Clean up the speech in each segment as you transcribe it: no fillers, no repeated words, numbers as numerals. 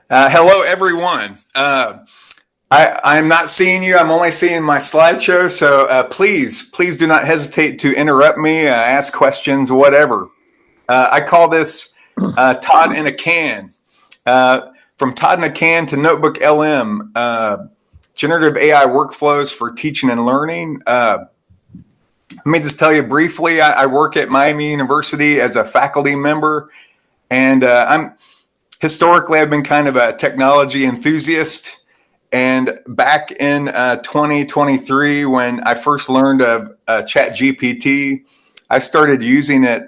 Hello, everyone. I'm not seeing you. I'm only seeing my slideshow. So please do not hesitate to interrupt me, ask questions, whatever. I call this Todd-in-a-Can. From Todd-in-a-Can to NotebookLM, generative AI workflows for teaching and learning. Let me just tell you briefly, I work at Miami University as a faculty member, and historically, I've been kind of a technology enthusiast. And back in 2023, when I first learned of ChatGPT, I started using it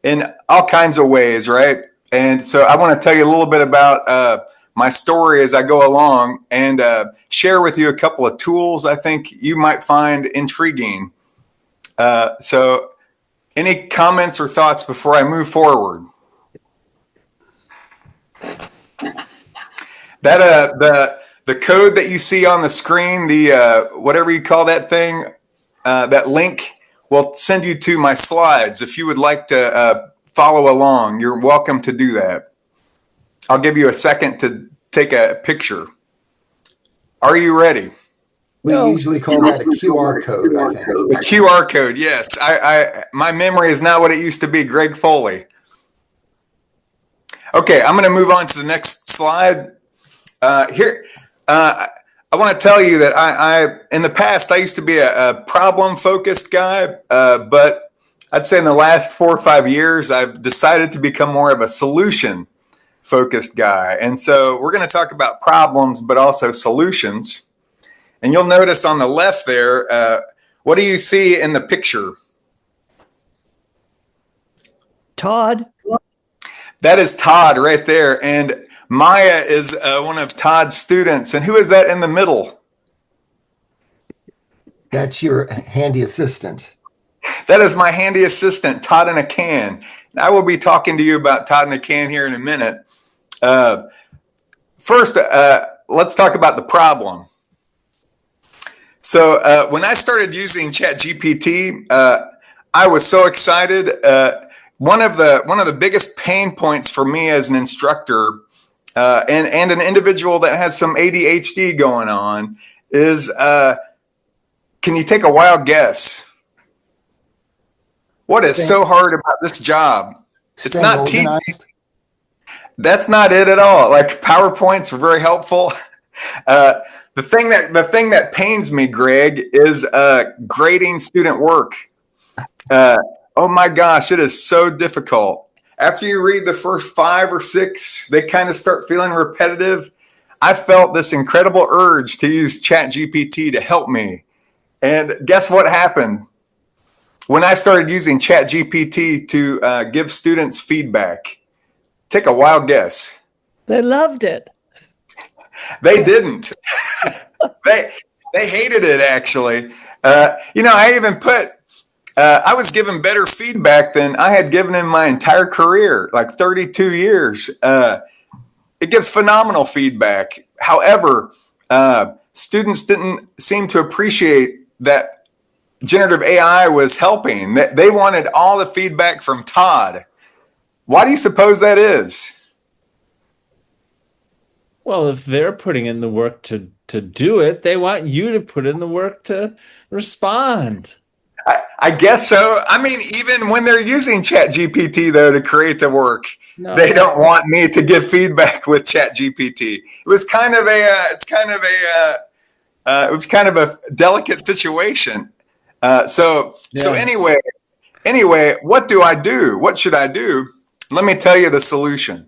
in all kinds of ways, right? And so I want to tell you a little bit about my story as I go along and share with you a couple of tools I think you might find intriguing. So any comments or thoughts before I move forward? That the code that you see on the screen, the whatever you call that thing, that link will send you to my slides. If you would like to follow along, you're welcome to do that. I'll give you a second to take a picture. Are you ready? We usually call that a QR code, I think. The QR code, yes. My memory is not what it used to be, Greg Foley. Okay, I'm going to move on to the next slide. I want to tell you that I in the past, I used to be a problem-focused guy, but I'd say in the last 4 or 5 years, I've decided to become more of a solution-focused guy. And so we're going to talk about problems, but also solutions. And you'll notice on the left there, what do you see in the picture? Todd. That is Todd right there. And Maya is one of Todd's students. And who is that in the middle? That's your handy assistant. That is my handy assistant, Todd-in-a-Can. I will be talking to you about Todd-in-a-Can here in a minute. First, let's talk about the problem. So when I started using ChatGPT, I was so excited. One of the biggest pain points for me as an instructor and an individual that has some ADHD going on is, can you take a wild guess? What is so hard about this job? It's not teaching. That's not it at all. Like PowerPoints are very helpful. The thing that pains me, Greg, is grading student work. Oh my gosh, it is so difficult. After you read the first 5 or 6, they kind of start feeling repetitive. I felt this incredible urge to use ChatGPT to help me. And guess what happened? When I started using ChatGPT to give students feedback, take a wild guess. They loved it. They didn't. They hated it, actually. I even put, I was given better feedback than I had given in my entire career, like 32 years. It gives phenomenal feedback. However, students didn't seem to appreciate that generative AI was helping. They wanted all the feedback from Todd. Why do you suppose that is? Well, if they're putting in the work to do it, they want you to put in the work to respond. I guess so. I mean, even when they're using ChatGPT, though, to create the work, they don't want me to give feedback with ChatGPT. It was kind of a delicate situation. So anyway, what do I do? What should I do? Let me tell you the solution.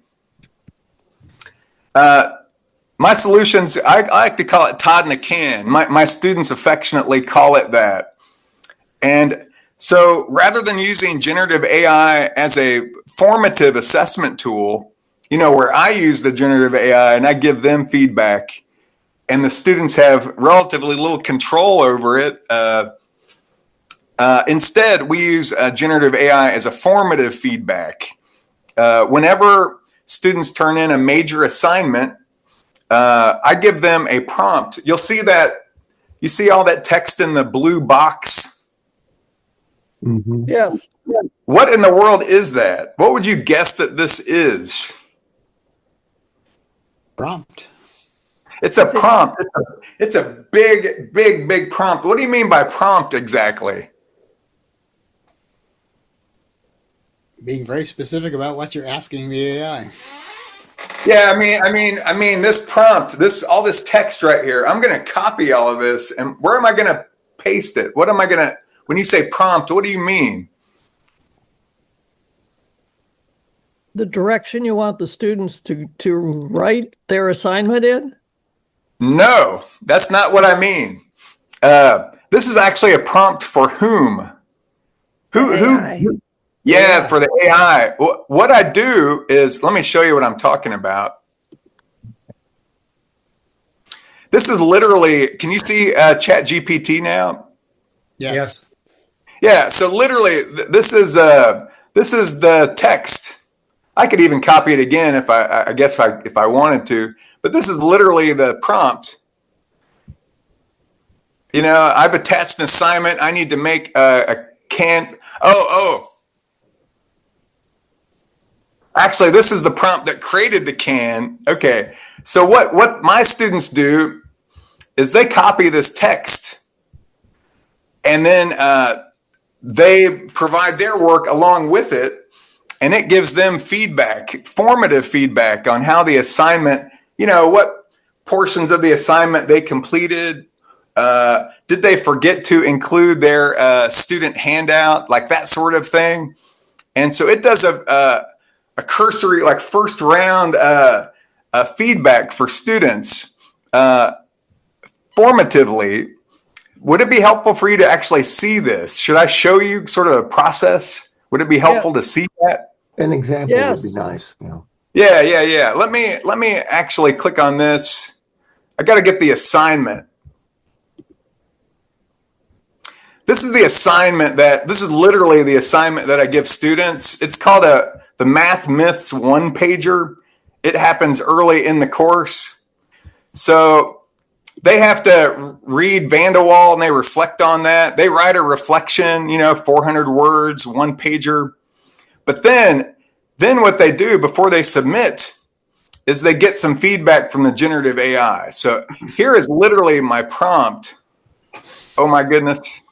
My solutions, I like to call it Todd-in-a-Can. My students affectionately call it that. And so rather than using generative AI as a formative assessment tool, where I use the generative AI and I give them feedback and the students have relatively little control over it, instead we use generative AI as a formative feedback. Whenever students turn in a major assignment, I give them a prompt. You see all that text in the blue box? Mm-hmm. Yes. What in the world is that? What would you guess that this is? Prompt. It's a prompt. It's a big, big, big prompt. What do you mean by prompt exactly? Being very specific about what you're asking the AI. Yeah, I mean, this prompt, all this text right here. I'm going to copy all of this, and where am I going to paste it? What am I going to? When you say prompt, what do you mean? The direction you want the students to write their assignment in? No, that's not what I mean. This is actually a prompt for whom? Who? Yeah, for the AI. What I do is, let me show you what I'm talking about. This is literally, can you see Chat GPT now? Yes. Yeah, so literally, this is the text. I could even copy it again if I wanted to, but this is literally the prompt. You know, I've attached an assignment. I need to make a can. Actually, this is the prompt that created the can. Okay, so what my students do is they copy this text, and then they provide their work along with it, and it gives them feedback, formative feedback on how the assignment, what portions of the assignment they completed. Did they forget to include their student handout, like that sort of thing? And so it does a cursory, like first round feedback for students formatively. Would it be helpful for you to actually see this? Should I show you sort of a process? Would it be helpful to see that? An example would be nice. Yeah. Let me actually click on this. I got to get the assignment. This is literally the assignment that I give students. It's called the Math Myths one pager. It happens early in the course. So they have to read Van de Waal and they reflect on that. They write a reflection, 400 words, one pager. But then what they do before they submit is they get some feedback from the generative AI. So here is literally my prompt. Oh my goodness.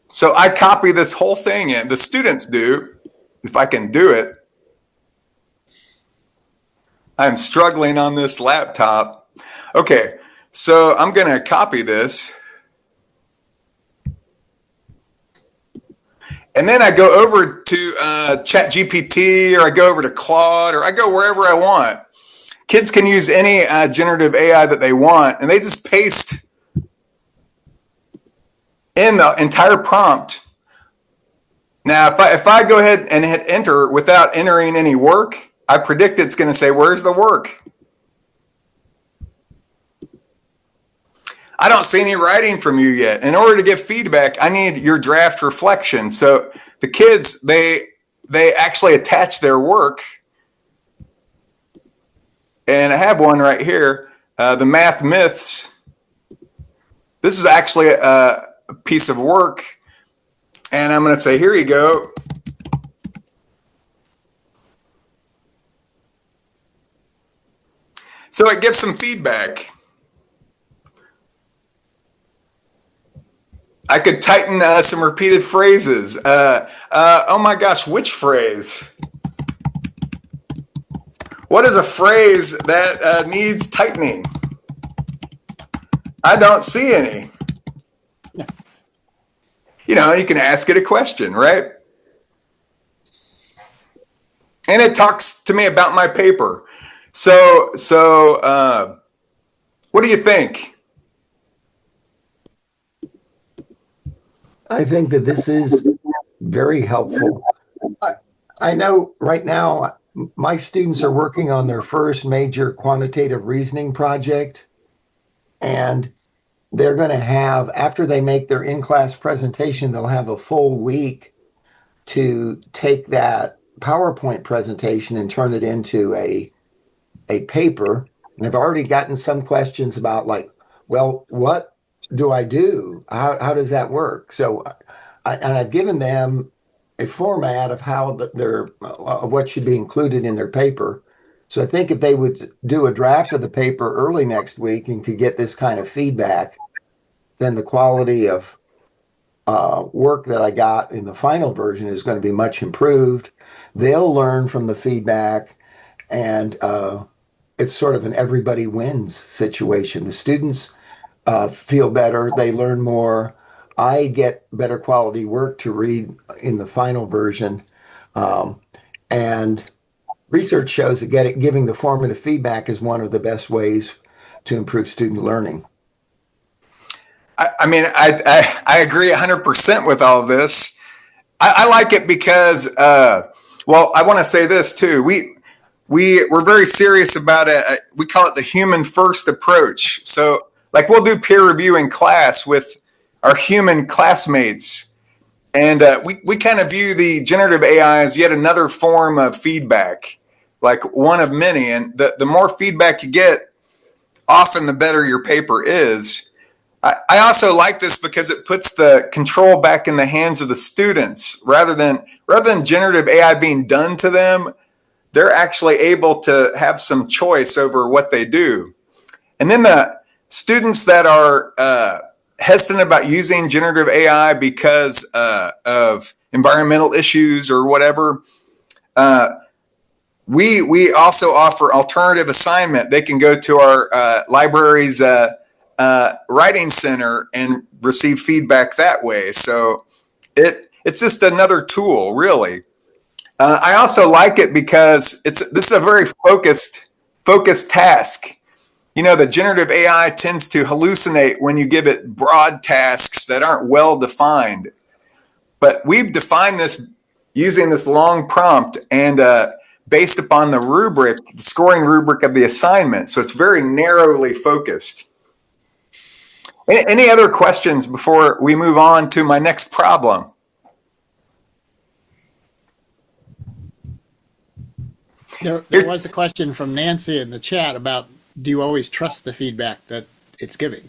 So I copy this whole thing in. The students do, if I can do it. I'm struggling on this laptop. Okay, so I'm going to copy this. And then I go over to ChatGPT, or I go over to Claude, or I go wherever I want. Kids can use any generative AI that they want, and they just paste in the entire prompt. Now, if I go ahead and hit enter without entering any work, I predict it's going to say, where's the work? I don't see any writing from you yet. In order to get feedback, I need your draft reflection. So the kids, they actually attach their work. And I have one right here, the Math Myths. This is actually a piece of work. And I'm going to say, here you go. So it gives some feedback. I could tighten some repeated phrases. Oh my gosh, which phrase? What is a phrase that needs tightening? I don't see any. You can ask it a question, right? And it talks to me about my paper. So what do you think? I think that this is very helpful. I know right now my students are working on their first major quantitative reasoning project, and they're going to have, after they make their in-class presentation, they'll have a full week to take that PowerPoint presentation and turn it into a paper. And I've already gotten some questions about, like, well, what do I do? How does that work? So I've given them a format of how of what should be included in their paper. So I think if they would do a draft of the paper early next week and could get this kind of feedback, then the quality of work that I got in the final version is going to be much improved. They'll learn from the feedback, and it's sort of an everybody wins situation. The students feel better, they learn more. I get better quality work to read in the final version. And research shows that giving the formative feedback is one of the best ways to improve student learning. I mean, I agree 100% with all of this. I like it because, well, I want to say this too. We're very serious about it. We call it the human first approach. So, like, we'll do peer review in class with our human classmates, and we kind of view the generative AI as yet another form of feedback, like one of many. And the more feedback you get, often the better your paper is. I also like this because it puts the control back in the hands of the students rather than generative AI being done to them. They're actually able to have some choice over what they do. And then the students that are hesitant about using generative AI because of environmental issues or whatever, we also offer alternative assignment. They can go to our library's writing center and receive feedback that way. So it's just another tool, really. I also like it because this is a very focused task. You know, the generative AI tends to hallucinate when you give it broad tasks that aren't well defined. But we've defined this using this long prompt and based upon the scoring rubric of the assignment. So it's very narrowly focused. Any other questions before we move on to my next problem? There was a question from Nancy in the chat about, do you always trust the feedback that it's giving?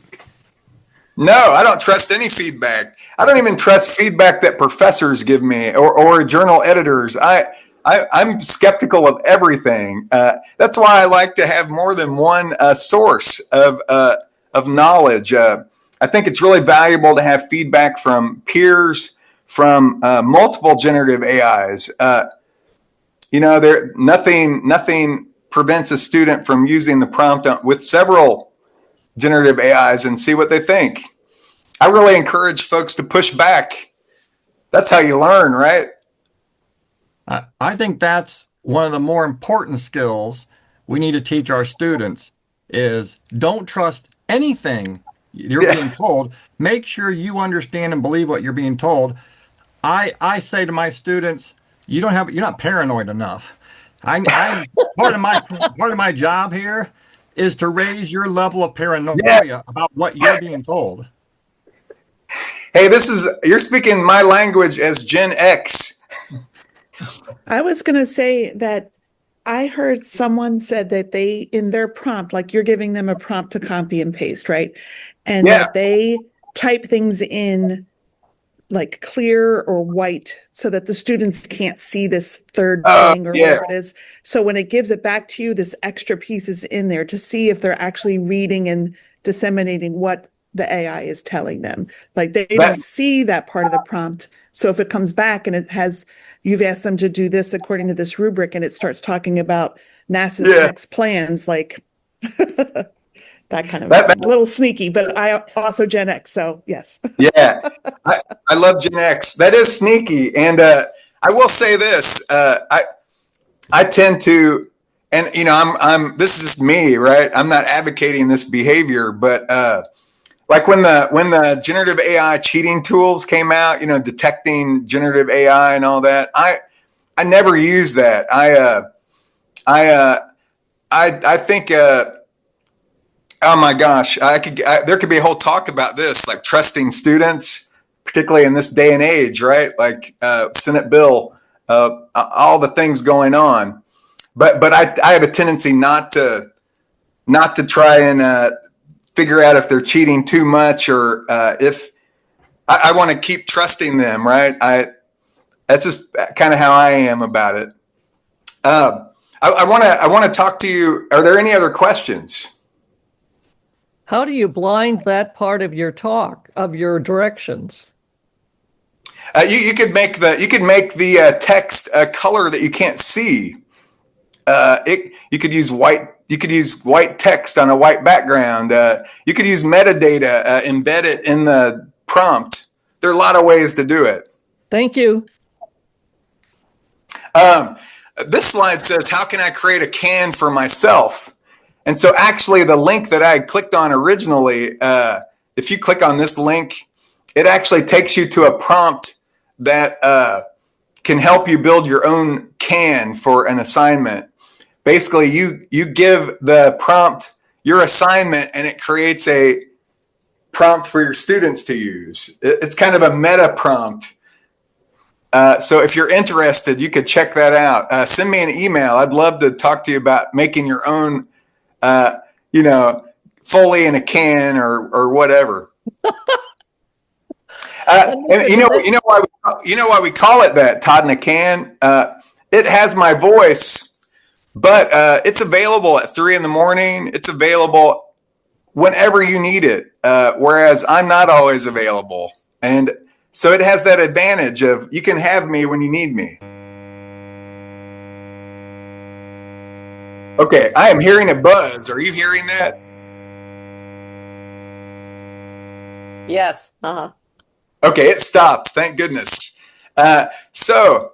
No, I don't trust any feedback. I don't even trust feedback that professors give me or journal editors. I'm skeptical of everything. That's why I like to have more than one source of knowledge. I think it's really valuable to have feedback from peers, from multiple generative AIs. You know, nothing prevents a student from using the prompt with several generative AIs and see what they think. I really encourage folks to push back. That's how you learn, right? I think that's one of the more important skills we need to teach our students is don't trust anything you're being told. Make sure you understand and believe what you're being told. I say to my students, you're not paranoid enough. Part of my job here is to raise your level of paranoia about what you're being told. Hey, you're speaking my language as Gen X. I was going to say that I heard someone said that they, in their prompt, like you're giving them a prompt to copy and paste, right? And that they type things in like clear or white so that the students can't see this third thing or whatever it is. So when it gives it back to you, this extra piece is in there to see if they're actually reading and disseminating what the AI is telling them. Like they don't see that part of the prompt. So if it comes back and it has, you've asked them to do this according to this rubric and it starts talking about NASA's next plans, like that kind of a little sneaky, but I also Gen X, so yes. Yeah, I love Gen X. That is sneaky. And I will say this, I tend to, and you know, this is just me, right? I'm not advocating this behavior, but like when the generative AI cheating tools came out, you know, detecting generative AI and all that, I never use that. I think, oh my gosh, there could be a whole talk about this, like trusting students, particularly in this day and age, right? Like Senate bill, all the things going on. But I have a tendency not to try and figure out if they're cheating too much or if I want to keep trusting them, right? That's just kind of how I am about it. I want to talk to you. Are there any other questions? How do you blind that part of your talk, of your directions? You could make the text a color that you can't see. You could use white. You could use white text on a white background. You could use metadata, embed it in the prompt. There are a lot of ways to do it. Thank you. This slide says, how can I create a can for myself? And so actually the link that I clicked on originally, if you click on this link, it actually takes you to a prompt that can help you build your own can for an assignment. Basically, you give the prompt your assignment and it creates a prompt for your students to use. It's kind of a meta prompt. So if you're interested, you could check that out. Send me an email. I'd love to talk to you about making your own, Foley in a can or whatever. And you know why we call it that, Todd-in-a-Can? It has my voice, but it's available at 3 a.m. It's available whenever you need it, whereas I'm not always available. And so it has that advantage of you can have me when you need me. Okay, I am hearing a buzz. Are you hearing that? Yes. Uh-huh. Okay, it stopped. Thank goodness. So,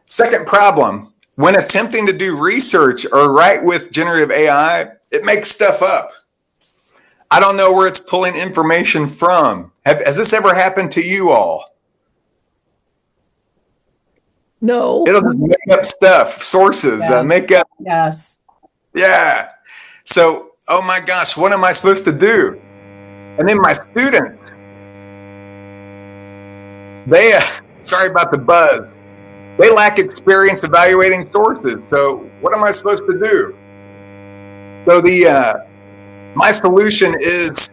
second problem. When attempting to do research or write with generative AI, it makes stuff up. I don't know where it's pulling information from. Has this ever happened to you all? No. It'll just make up stuff, sources, Yes. make up. Yes. Yeah. So, oh my gosh, what am I supposed to do? And then my students, they, sorry about the buzz, they lack experience evaluating sources. So what am I supposed to do? So my solution is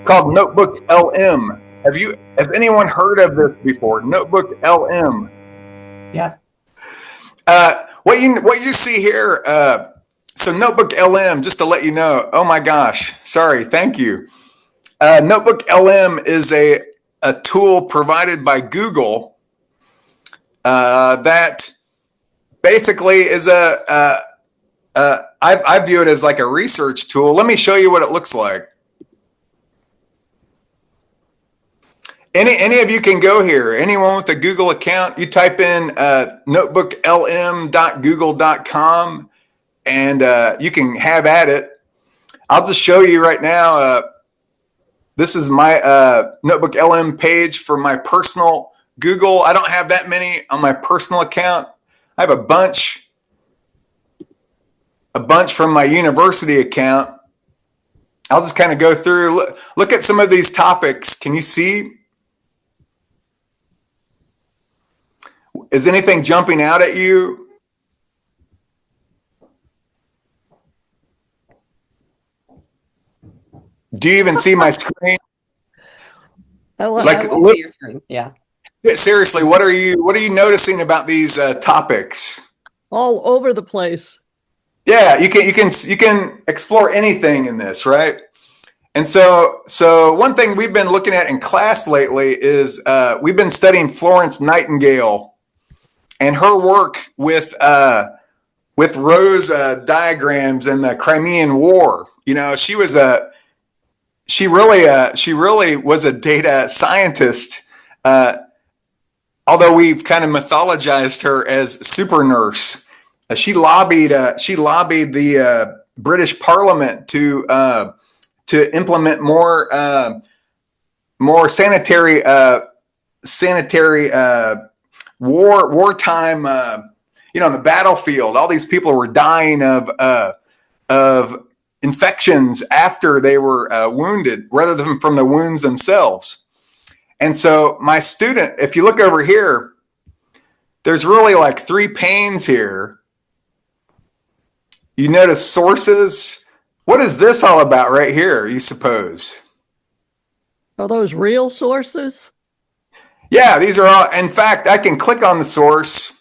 called NotebookLM. Has anyone heard of this before? NotebookLM. Yeah. What you see here, so NotebookLM, just to let you know, oh my gosh, sorry, thank you. NotebookLM is a tool provided by Google that basically is I view it as like a research tool. Let me show you what it looks like. Any of you can go here. Anyone with a Google account, you type in notebooklm.google.com and you can have at it. I'll just show you right now. This is my NotebookLM page for my personal Google. I don't have that many on my personal account. I have a bunch from my university account. I'll just kind of go through, look at some of these topics. Can you see? Is anything jumping out at you? Do you even see my screen? I I look at your screen. Yeah. Seriously, what are you noticing about these topics? all over the place. Yeah, you can explore anything in this, right? And so one thing we've been looking at in class lately is we've been studying Florence Nightingale and her work with Rose diagrams in the Crimean War. You know, she really was a data scientist. Although we've kind of mythologized her as super nurse, she lobbied the British Parliament to implement more sanitary wartime. On the battlefield, all these people were dying of infections after they were wounded, rather than from the wounds themselves. And so my student, if you look over here, there's really like 3 panes here. You notice sources. What is this all about right here, you suppose? Are those real sources? Yeah, these are all, in fact, I can click on the source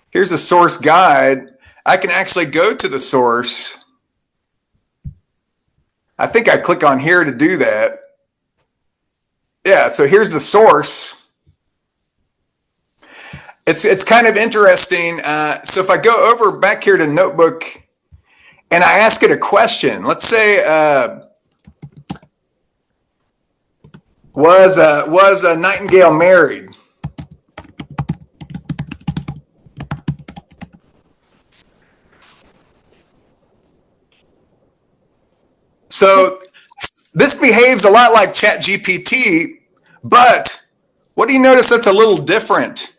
Here's a source guide. I can actually go to the source. I think I click on here to do that. Yeah, so here's the source. It's kind of interesting. So if I go over back here to Notebook and I ask it a question, let's say, was a Nightingale married? So this behaves a lot like ChatGPT, but what do you notice that's a little different?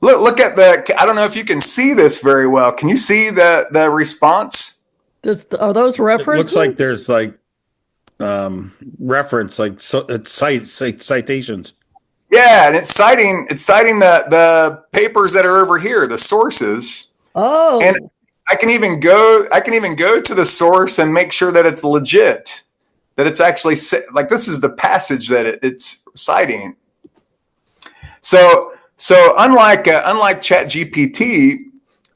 Look at I don't know if you can see this very well. Can you see the response? Are those It references? looks like there's like reference, like citations. Yeah, and it's citing the papers that are over here, the sources. Oh. And I can even go to the source and make sure that it's legit, that it's actually like this is the passage that it's citing. So unlike ChatGPT,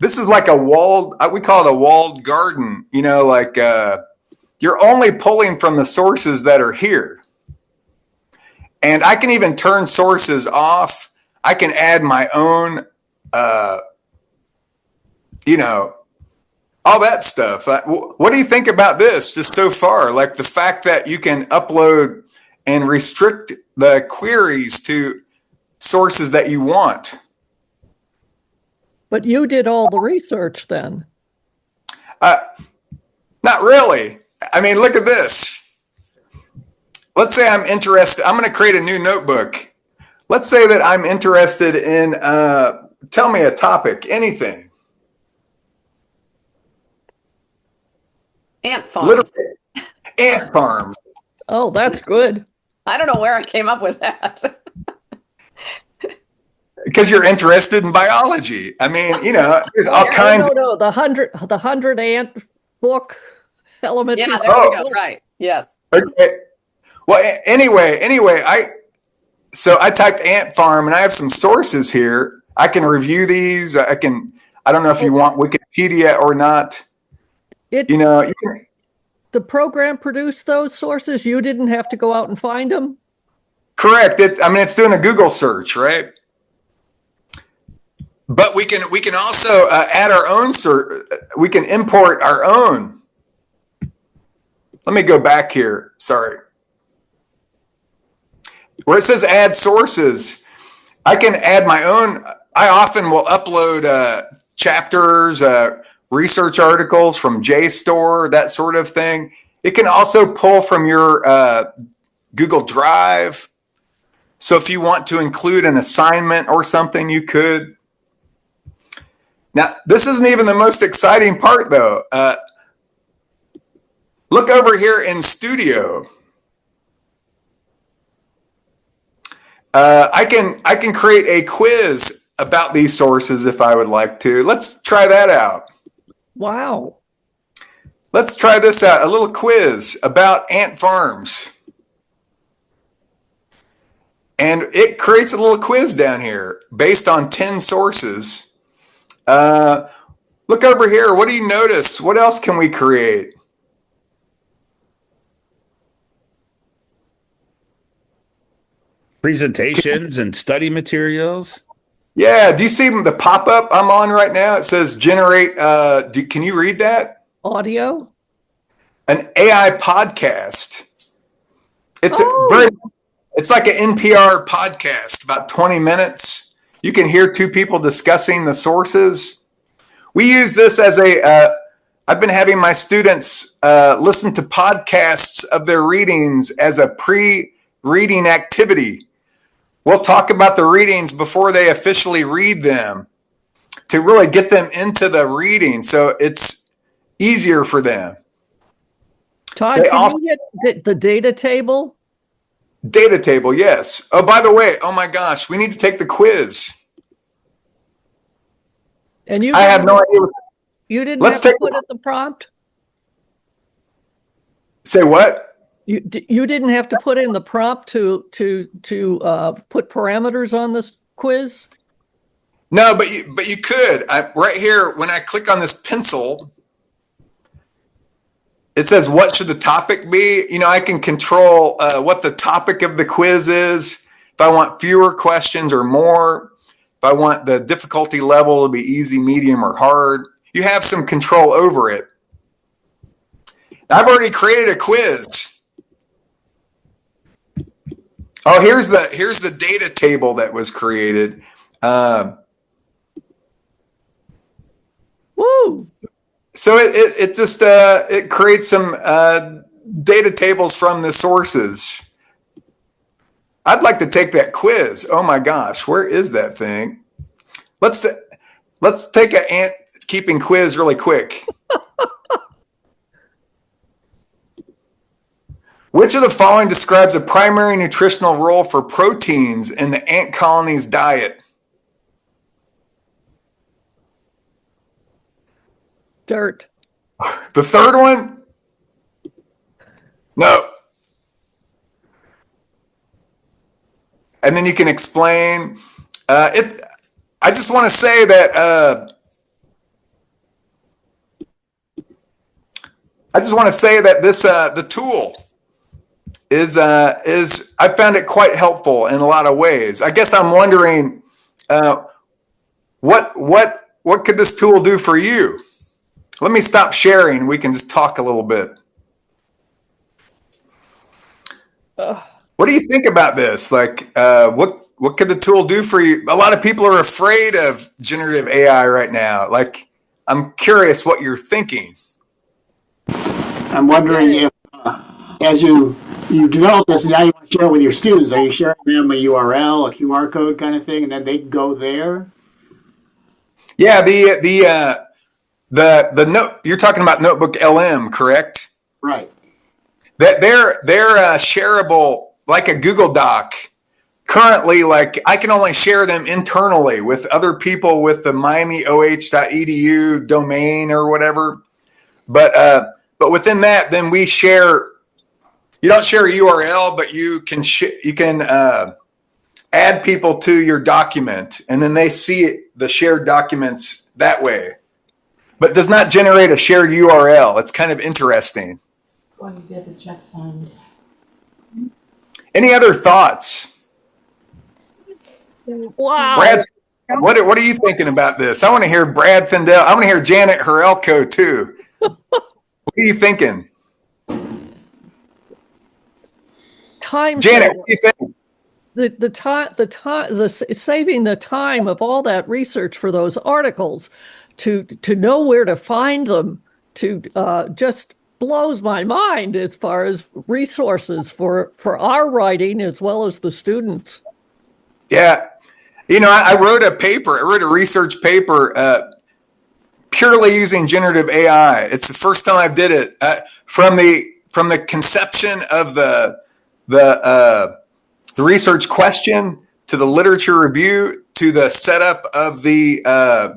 this is like a walled, we call it a walled garden, like you're only pulling from the sources that are here. And I can even turn sources off. I can add my own, all that stuff. What do you think about this just so far? Like the fact that you can upload and restrict the queries to sources that you want. But you did all the research then. Not really. I mean, look at this. Let's say I'm interested. I'm going to create a new notebook. Let's say that I'm interested in, tell me a topic, anything. Ant farms. Literally, ant farms. Oh, that's good. I don't know where I came up with that. Because you're interested in biology. I mean, there's all kinds. No, the 100 ant book, elementary. Yeah, there you go. Right. Yes. Okay. Well, anyway, I typed ant farm and I have some sources here. I can review these. I don't know if you want Wikipedia or not. The program produced those sources. You didn't have to go out and find them. Correct. It's doing a Google search, right? But we can also add our own we can import our own. Let me go back here. Sorry. Where it says add sources, I can add my own. I often will upload chapters, research articles from JSTOR, that sort of thing. It can also pull from your Google Drive. So if you want to include an assignment or something, you could. Now, this isn't even the most exciting part, though. Look over here in Studio. I can create a quiz about these sources if I would like to. Let's try that out. Wow. Let's try this out. A little quiz about ant farms. And it creates a little quiz down here based on 10 sources. Look over here. What do you notice? What else can we create? Presentations and study materials. Yeah. Do you see the pop-up I'm on right now? It says generate. Can you read that? Audio? An AI podcast. It's like an NPR podcast, about 20 minutes. You can hear two people discussing the sources. We use this as I've been having my students listen to podcasts of their readings as a pre-reading activity. We'll talk about the readings before they officially read them to really get them into the reading so it's easier for them. Todd, you get the data table? Data table, yes. Oh, by the way, oh my gosh, we need to take the quiz. And I have no idea. You didn't have to put in the prompt? Say what? You didn't have to put in the prompt to put parameters on this quiz? No, but you could. Right here, when I click on this pencil, it says, what should the topic be? I can control what the topic of the quiz is. If I want fewer questions or more, if I want the difficulty level to be easy, medium, or hard, you have some control over it. I've already created a quiz. Oh, here's the data table that was created. Woo! So it just it creates some data tables from the sources. I'd like to take that quiz. Oh my gosh, where is that thing? Let's take an ant keeping quiz really quick. Which of the following describes a primary nutritional role for proteins in the ant colony's diet? Dirt. The third one? No. And then you can explain. I just want to say that this the tool is I found it quite helpful in a lot of ways. I guess I'm wondering what could this tool do for you? Let me stop sharing. We can just talk a little bit. What do you think about this? Like, what could the tool do for you? A lot of people are afraid of generative AI right now. Like, I'm curious what you're thinking. I'm wondering if, as you develop this, now you want to share it with your students. Are you sharing them a URL, a QR code kind of thing, and then they go there? Yeah, the note you're talking about NotebookLM, correct? Right. That they're shareable like a Google Doc. Currently, like I can only share them internally with other people with the miamioh.edu domain or whatever. But within that, then we share. You don't share a URL, but you can add people to your document, and then they see the shared documents that way. But does not generate a shared URL. It's kind of interesting. Well, you get the check signed. Any other thoughts? Wow. Brad, what are you thinking about this? I want to hear Brad Findell. I want to hear Janet Herelko too. What are you thinking? Time Janet, what do you think? Saving the time of all that research for those articles to know where to find them just blows my mind as far as resources for our writing as well as the students. Yeah. I wrote a research paper purely using generative AI. It's the first time I did it from the conception of the research question to the literature review to the setup of the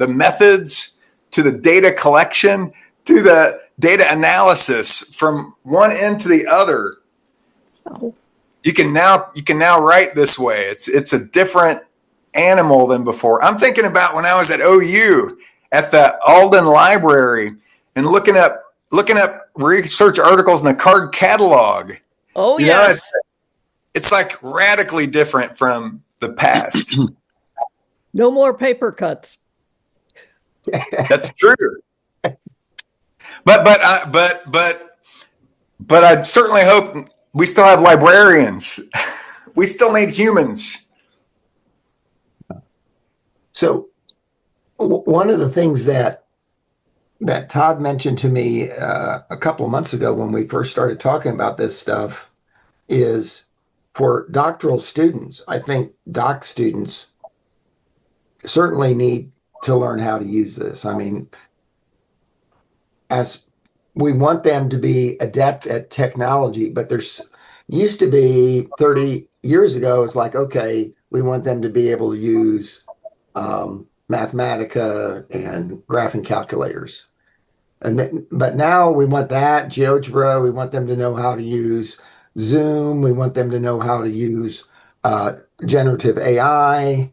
methods to the data collection to the data analysis from one end to the other. Oh. You can now write this way. It's a different animal than before. I'm thinking about when I was at OU at the Alden Library and looking up research articles in the card catalog. Oh, yes. It's like radically different from the past. No more paper cuts. That's true. But I certainly hope we still have librarians. We still need humans. So one of the things that Todd mentioned to me a couple of months ago when we first started talking about this stuff is for doctoral students. I think doc students certainly need to learn how to use this. I mean, as we want them to be adept at technology, but there's used to be 30 years ago, it's like, okay, we want them to be able to use Mathematica and graphing calculators. But now we want that, GeoGebra, we want them to know how to use Zoom, we want them to know how to use generative AI.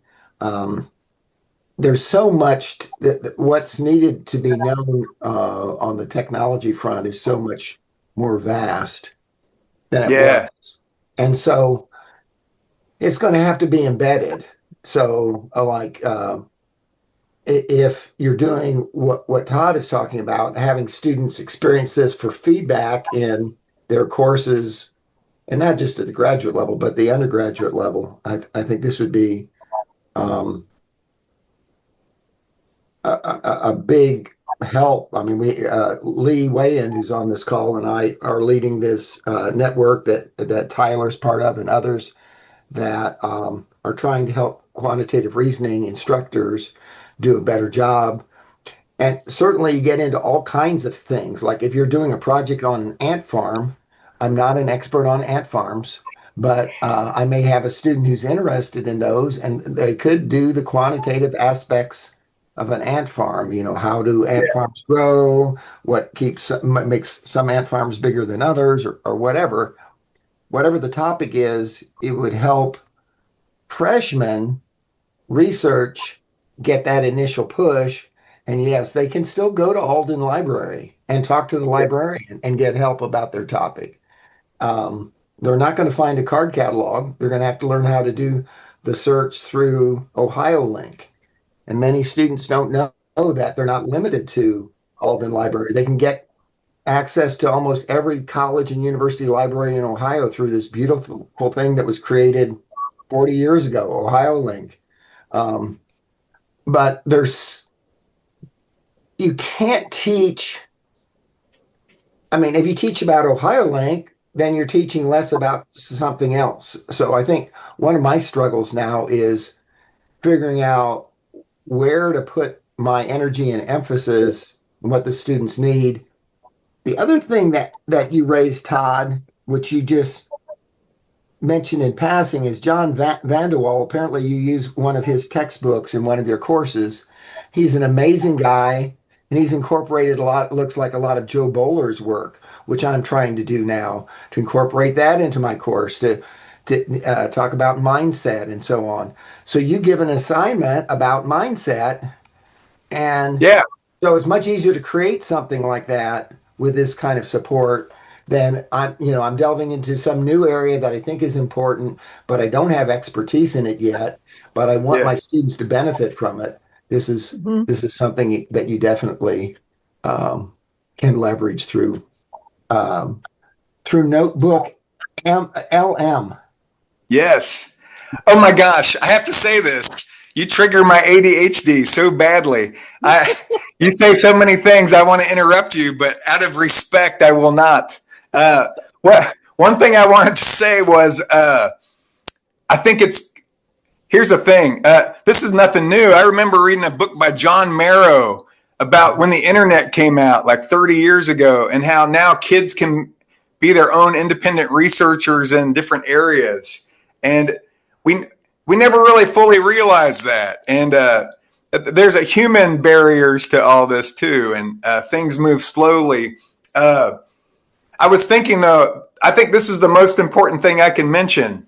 there's so much what's needed to be known on the technology front is so much more vast than it Yeah. was. And so it's going to have to be embedded. So if you're doing what Todd is talking about, having students experience this for feedback in their courses, and not just at the graduate level, but the undergraduate level, I think this would be a big help. I mean, Lee Wayan, who's on this call, and I are leading this network that Tyler's part of, and others that are trying to help quantitative reasoning instructors do a better job. And certainly you get into all kinds of things. Like if you're doing a project on an ant farm, I'm not an expert on ant farms, but I may have a student who's interested in those, and they could do the quantitative aspects of an ant farm. How do ant farms grow? What makes some ant farms bigger than others, or whatever. Whatever the topic is, it would help freshmen research, get that initial push. And yes, they can still go to Alden Library and talk to the librarian and get help about their topic. They're not going to find a card catalog. They're going to have to learn how to do the search through OhioLink. And many students don't know that they're not limited to Alden Library. They can get access to almost every college and university library in Ohio through this beautiful thing that was created 40 years ago, OhioLink. But you can't teach. I mean, if you teach about OhioLink, then you're teaching less about something else. So I think one of my struggles now is figuring out where to put my energy and emphasis and what the students need. The other thing that you raised, Todd, which you just mentioned in passing, is John Vanderwall. Apparently you use one of his textbooks in one of your courses. He's an amazing guy, and he's incorporated looks like a lot of Joe Bowler's work, which I'm trying to do now, to incorporate that into my course, to talk about mindset and so on. So you give an assignment about mindset, and so it's much easier to create something like that with this kind of support than I'm delving into some new area that I think is important, but I don't have expertise in it yet, but I want my students to benefit from it. This is something that you definitely can leverage through NotebookLM. Yes. Oh my gosh, I have to say this. You trigger my ADHD so badly. You say so many things. I want to interrupt you, but out of respect, I will not. One thing I wanted to say was, I think here's the thing. This is nothing new. I remember reading a book by John Marrow about when the internet came out like 30 years ago, and how now kids can be their own independent researchers in different areas. And we never really fully realized that. And there's a human barriers to all this too, and things move slowly. I was thinking, though, I think this is the most important thing I can mention.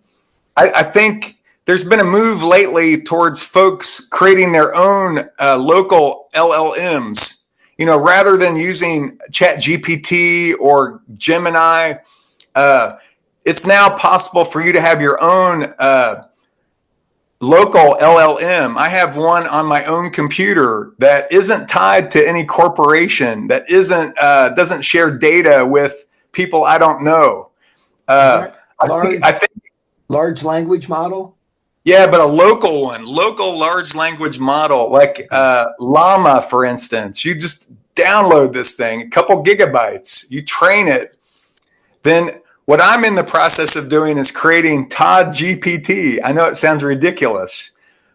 I think there's been a move lately towards folks creating their own local LLMs. Rather than using ChatGPT or Gemini, it's now possible for you to have your own local LLM. I have one on my own computer that isn't tied to any corporation, that doesn't share data with people I don't know. I think large language model. Yeah, but a local one, local large language model, like Llama, for instance. You just download this thing, a couple gigabytes, you train it. Then what I'm in the process of doing is creating Todd GPT. I know it sounds ridiculous,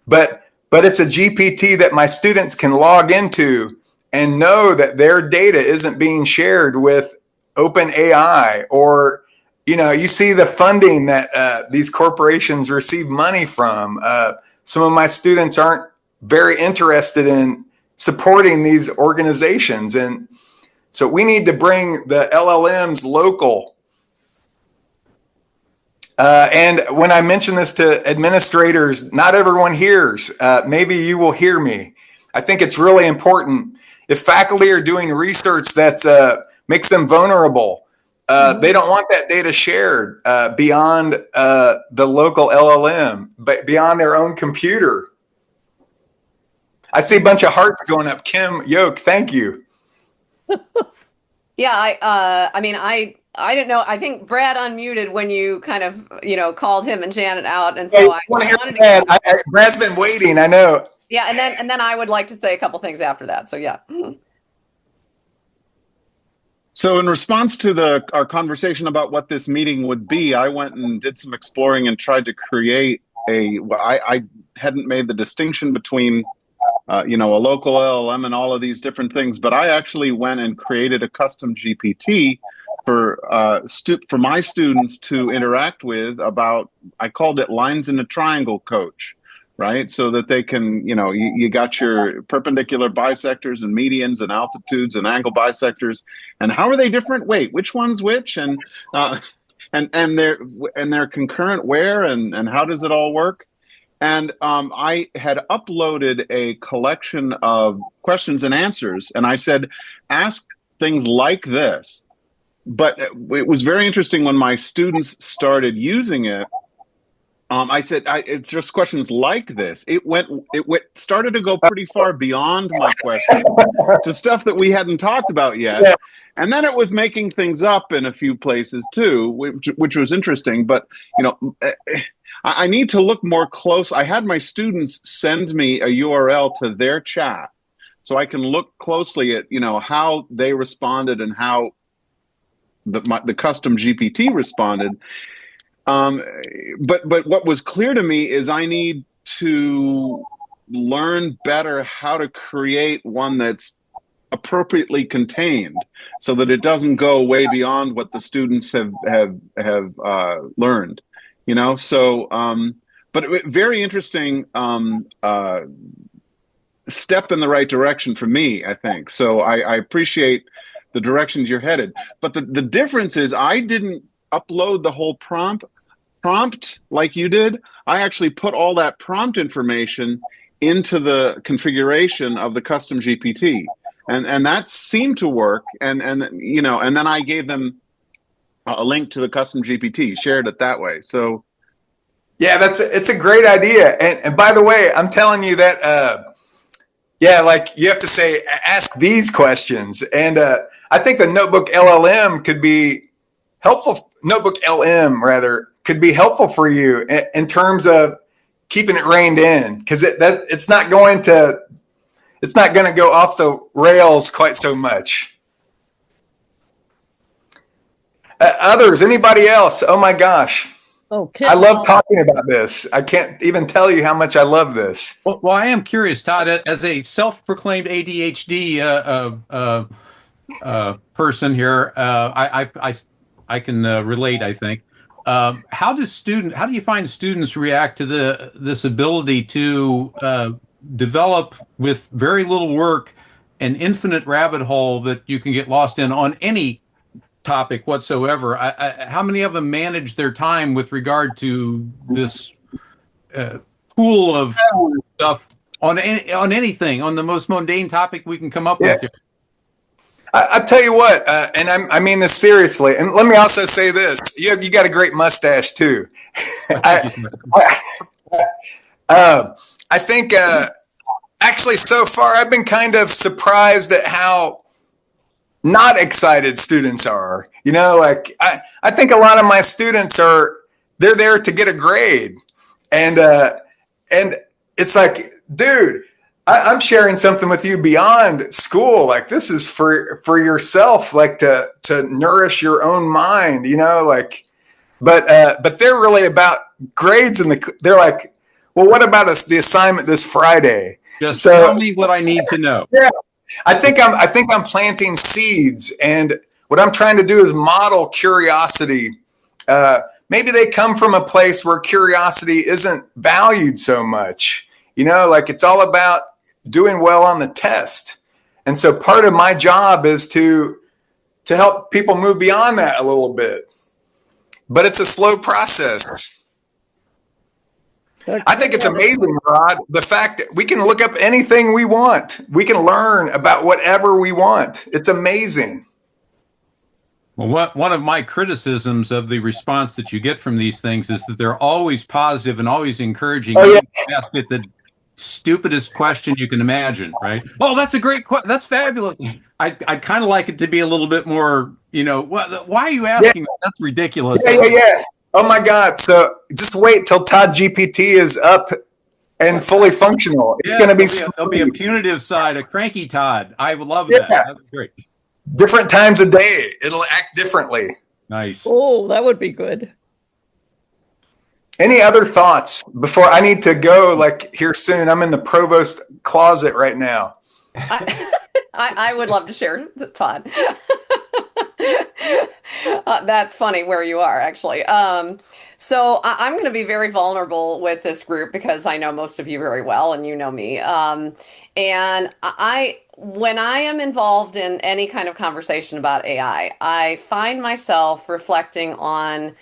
but it's a GPT that my students can log into and know that their data isn't being shared with OpenAI, or you see the funding that these corporations receive money from. Some of my students aren't very interested in supporting these organizations. And so we need to bring the LLMs local. And when I mention this to administrators, not everyone hears. Maybe you will hear me. I think it's really important. If faculty are doing research that makes them vulnerable, they don't want that data shared beyond the local LLM, but beyond their own computer. I see a bunch of hearts going up. Kim Yoke, thank you. Yeah, I didn't know. I think Brad unmuted when you kind of, called him and Janet out, and so Hey, I wanted Brad. to. Brad's been waiting. I know. Yeah, and then I would like to say a couple things after that. So yeah. So in response to our conversation about what this meeting would be, I went and did some exploring and tried to create I hadn't made the distinction between a local LLM and all of these different things, but I actually went and created a custom GPT for my students to interact with about, I called it lines in a triangle coach, right? So that they can, you got your perpendicular bisectors and medians and altitudes and angle bisectors, and how are they different? Wait, which one's which? And their concurrent where, and how does it all work? And I had uploaded a collection of questions and answers, and I said, ask things like this. But it was very interesting when my students started using it. I said, it's just questions like this. It started to go pretty far beyond my question to stuff that we hadn't talked about yet. Yeah. And then it was making things up in a few places too, which was interesting. But, I need to look more close. I had my students send me a URL to their chat so I can look closely at, how they responded and how the custom GPT responded. But what was clear to me is I need to learn better how to create one that's appropriately contained so that it doesn't go way beyond what the students have learned. So, but very interesting step in the right direction for me, I think. So I appreciate the directions you're headed. But the difference is I didn't upload the whole prompt like you did. I actually put all that prompt information into the configuration of the custom GPT. And that seemed to work. And then I gave them a link to the custom GPT, shared it that way. So, yeah, it's a great idea. And by the way, I'm telling you that, like you have to say, ask these questions. And I think the NotebookLM could be helpful. NotebookLM rather could be helpful for you in terms of keeping it reined in, because it's not going to go off the rails quite so much. Others, anybody else? Oh my gosh. Okay. I love talking about this. I can't even tell you how much I love this. Well, I am curious, Todd, as a self-proclaimed ADHD person here, I can relate, I think. How do you find students react to this ability to develop with very little work an infinite rabbit hole that you can get lost in on any topic whatsoever? How many of them manage their time with regard to this pool of stuff on anything, on the most mundane topic we can come up with here? I tell you what, and I mean this seriously. And let me also say this: you got a great mustache too. I think actually so far I've been kind of surprised at how not excited students are. I think a lot of my students they're there to get a grade, and it's like, dude, I'm sharing something with you beyond school. Like, this is for yourself, like to nourish your own mind, but they're really about grades, and they're like, well, what about the assignment this Friday? Just tell me what I need to know. Yeah. I think I'm planting seeds, and what I'm trying to do is model curiosity. Maybe they come from a place where curiosity isn't valued so much, like it's all about doing well on the test. And so part of my job is to help people move beyond that a little bit. but it's a slow process. I think it's amazing, Rod, the fact that we can look up anything we want. We can learn about whatever we want. It's amazing. Well, one of my criticisms of the response that you get from these things is that they're always positive and always encouraging. Oh, yeah. You ask it the stupidest question you can imagine, right? Oh, that's a great question. That's fabulous. I'd kind of like it to be a little bit more, why are you asking that? That's ridiculous. Yeah. Oh my God. So just wait till Todd GPT is up and fully functional. It's going to be there'll be a punitive side, a cranky Todd. I would love that. That's great. Different times of day. It'll act differently. Nice. Oh, that would be good. Any other thoughts before I need to go here soon? I'm in the provost closet right now. I would love to share, Todd. That's funny where you are, actually. So I'm going to be very vulnerable with this group because I know most of you very well and you know me. And when I am involved in any kind of conversation about AI, I find myself reflecting on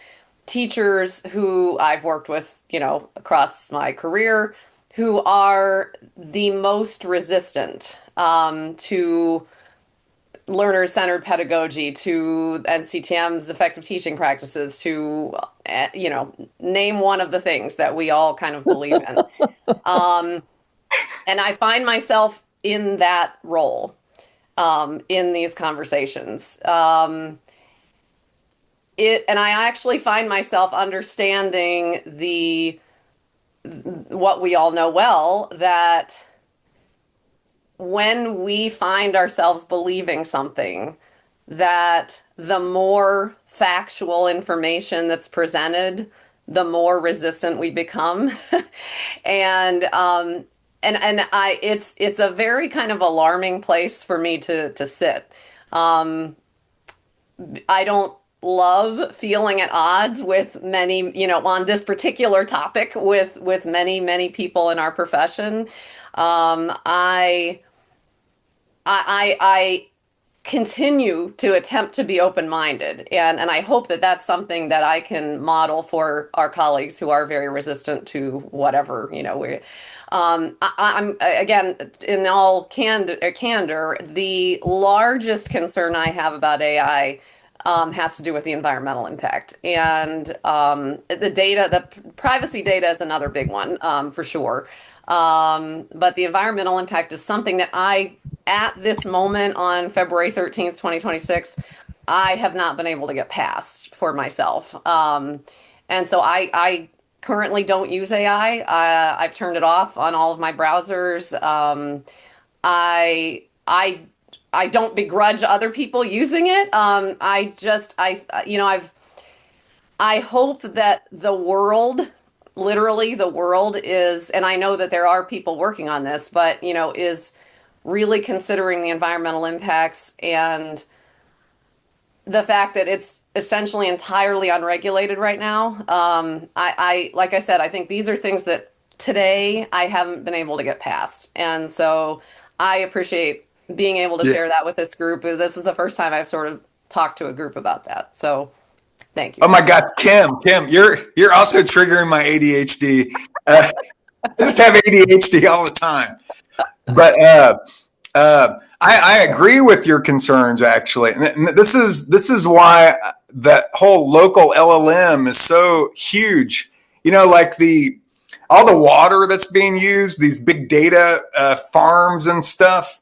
teachers who I've worked with, across my career, who are the most resistant to learner-centered pedagogy, to NCTM's effective teaching practices, to, name one of the things that we all kind of believe in. And I find myself in that role in these conversations. And I actually find myself understanding what we all know well, that when we find ourselves believing something, that the more factual information that's presented, the more resistant we become. And it's a very kind of alarming place for me to sit. I don't love feeling at odds with many, on this particular topic with many people in our profession. I continue to attempt to be open-minded, and I hope that that's something that I can model for our colleagues who are very resistant to whatever, I'm again, in all candor, the largest concern I have about AI has to do with the environmental impact, and the privacy data is another big one, for sure. But the environmental impact is something that at this moment on February 13th, 2026, I have not been able to get past for myself. And so I currently don't use AI. I've turned it off on all of my browsers. I don't begrudge other people using it. I hope that the world, literally the world, is, and I know that there are people working on this, but is really considering the environmental impacts and the fact that it's essentially entirely unregulated right now. Like I said, I think these are things that today I haven't been able to get past. And so I appreciate being able to share that with this group. This is the first time I've sort of talked to a group about that. So thank you. Oh my God, Kim, you're also triggering my ADHD. I just have ADHD all the time. But I agree with your concerns, actually. And this is why that whole local LLM is so huge. Like all the water that's being used, these big data farms and stuff.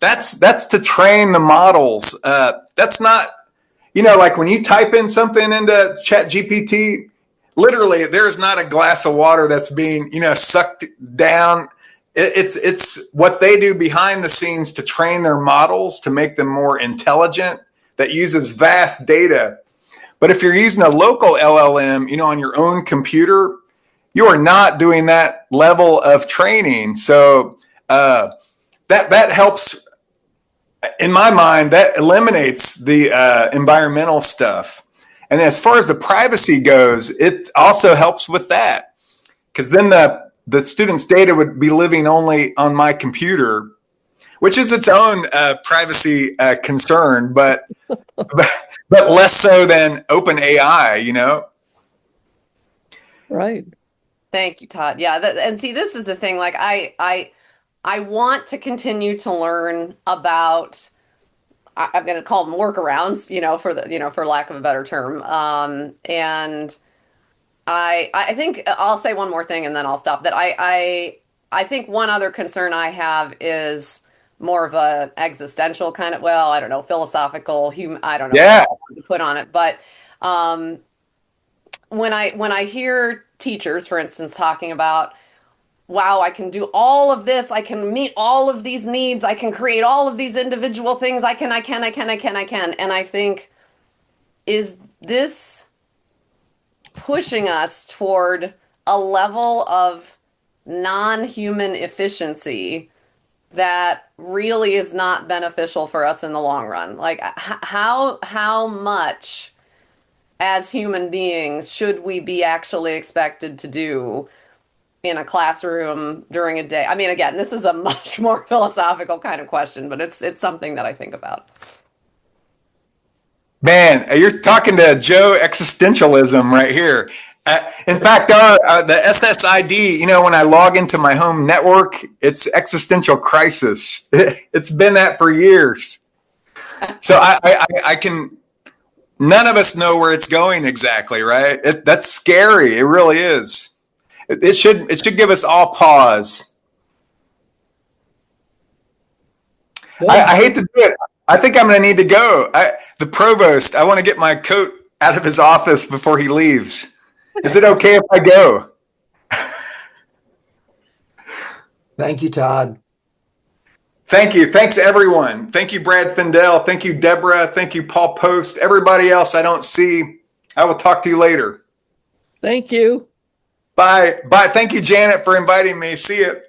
That's to train the models. That's not, like when you type in something into ChatGPT, literally there's not a glass of water that's being, sucked down. It's what they do behind the scenes to train their models to make them more intelligent, that uses vast data. But if you're using a local LLM, on your own computer, you are not doing that level of training. So that helps. In my mind, that eliminates the environmental stuff. And as far as the privacy goes, it also helps with that, because then the student's data would be living only on my computer, which is its own privacy concern, but less so than open AI, you know? Right. Thank you, Todd. Yeah, and see, this is the thing. Like, I want to continue to learn about. I'm going to call them workarounds, for lack of a better term. And I think I'll say one more thing, and then I'll stop. That I think one other concern I have is more of a existential kind of, well, I don't know, philosophical, I don't know, Yeah. to put on it, but when I hear teachers, for instance, talking about, wow, I can do all of this, I can meet all of these needs, I can create all of these individual things, I can, and I think, is this pushing us toward a level of non-human efficiency that really is not beneficial for us in the long run? Like, how much as human beings should we be actually expected to do in a classroom during a day? I mean, again, this is a much more philosophical kind of question, but it's something that I think about. Man, you're talking to Joe existentialism right here. In fact, the SSID, when I log into my home network, it's existential crisis. It's been that for years. So I can, none of us know where it's going exactly, right? That's scary. It really is. It should give us all pause. I hate to do it. I think I'm going to need to go. The provost, I want to get my coat out of his office before he leaves. Is it okay if I go? Thank you, Todd. Thank you. Thanks, everyone. Thank you, Brad Findell. Thank you, Deborah. Thank you, Paul Post. Everybody else I don't see, I will talk to you later. Thank you. Bye. Bye. Thank you, Janet, for inviting me. See you.